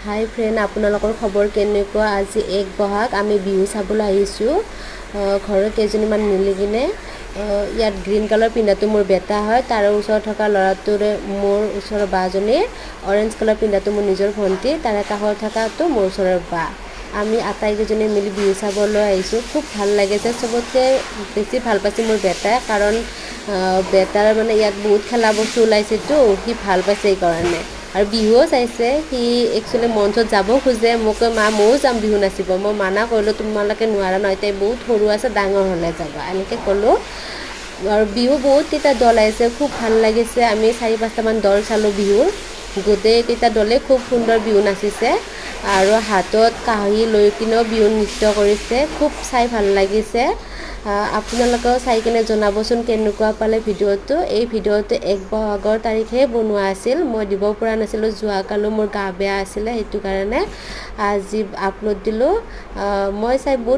হাই friend, আপোনালোকৰ খবৰ কেনেকুৱা? আজি 1 বহাগ আমি বিহু চাবলৈ আহিছোঁ ঘৰৰ কেইজনীমান মিলি কিনে। ইয়াত গ্ৰীণ কালাৰ পিন্ধাটো মোৰ বেটা হয়, তাৰ ওচৰত থকা ল'ৰাটোৰে মোৰ ওচৰৰ বাজনী, অৰেঞ্জ কালাৰ পিন্ধাটো মোৰ নিজৰ ভণ্টি, তাৰে কাষত থকাটো মোৰ ওচৰৰ বা। আমি আটাইকেইজনী মিলি বিহু চাবলৈ আহিছোঁ। খুব ভাল লাগিছে। চবতকৈ বেছি ভাল পাইছে মোৰ বেটাই, কাৰণ বেটাৰ মানে ইয়াত বহুত খেলা বস্তু ওলাইছেতো, সি ভাল পাইছে সেইকাৰণে। আৰু বিহুও চাইছে। সি একচুৱেলি মঞ্চত যাব খোজে, মোক কয় মা ময়ো যাম বিহু নাচিব। মই মানা কৰিলোঁ, তোমালোকে নোৱাৰা নহয়, তাই বহুত সৰু আছে, ডাঙৰ হ'লে যাবা, এনেকৈ ক'লোঁ। আৰু বিহু বহুতকেইটা দল আহিছে, খুব ভাল লাগিছে। আমি 4-5টামান দল চালোঁ বিহুৰ। গোটেইকেইটা দলে খুব সুন্দৰ বিহু নাচিছে আৰু হাতত কাঁহী লৈ কিনেও বিহু নৃত্য কৰিছে। খুব চাই ভাল লাগিছে। আপোনালোকেও চাই কিনে জনাবচোন কেনেকুৱা পালে ভিডিঅ'টো। এই ভিডিঅ'টো 1 বহাগৰ তাৰিখে বনোৱা আছিল, মই দিব পৰা নাছিলোঁ। যোৱাকালো মোৰ গা বেয়া আছিলে, সেইটো কাৰণে আজি আপলোড দিলোঁ। মই চাই বহুত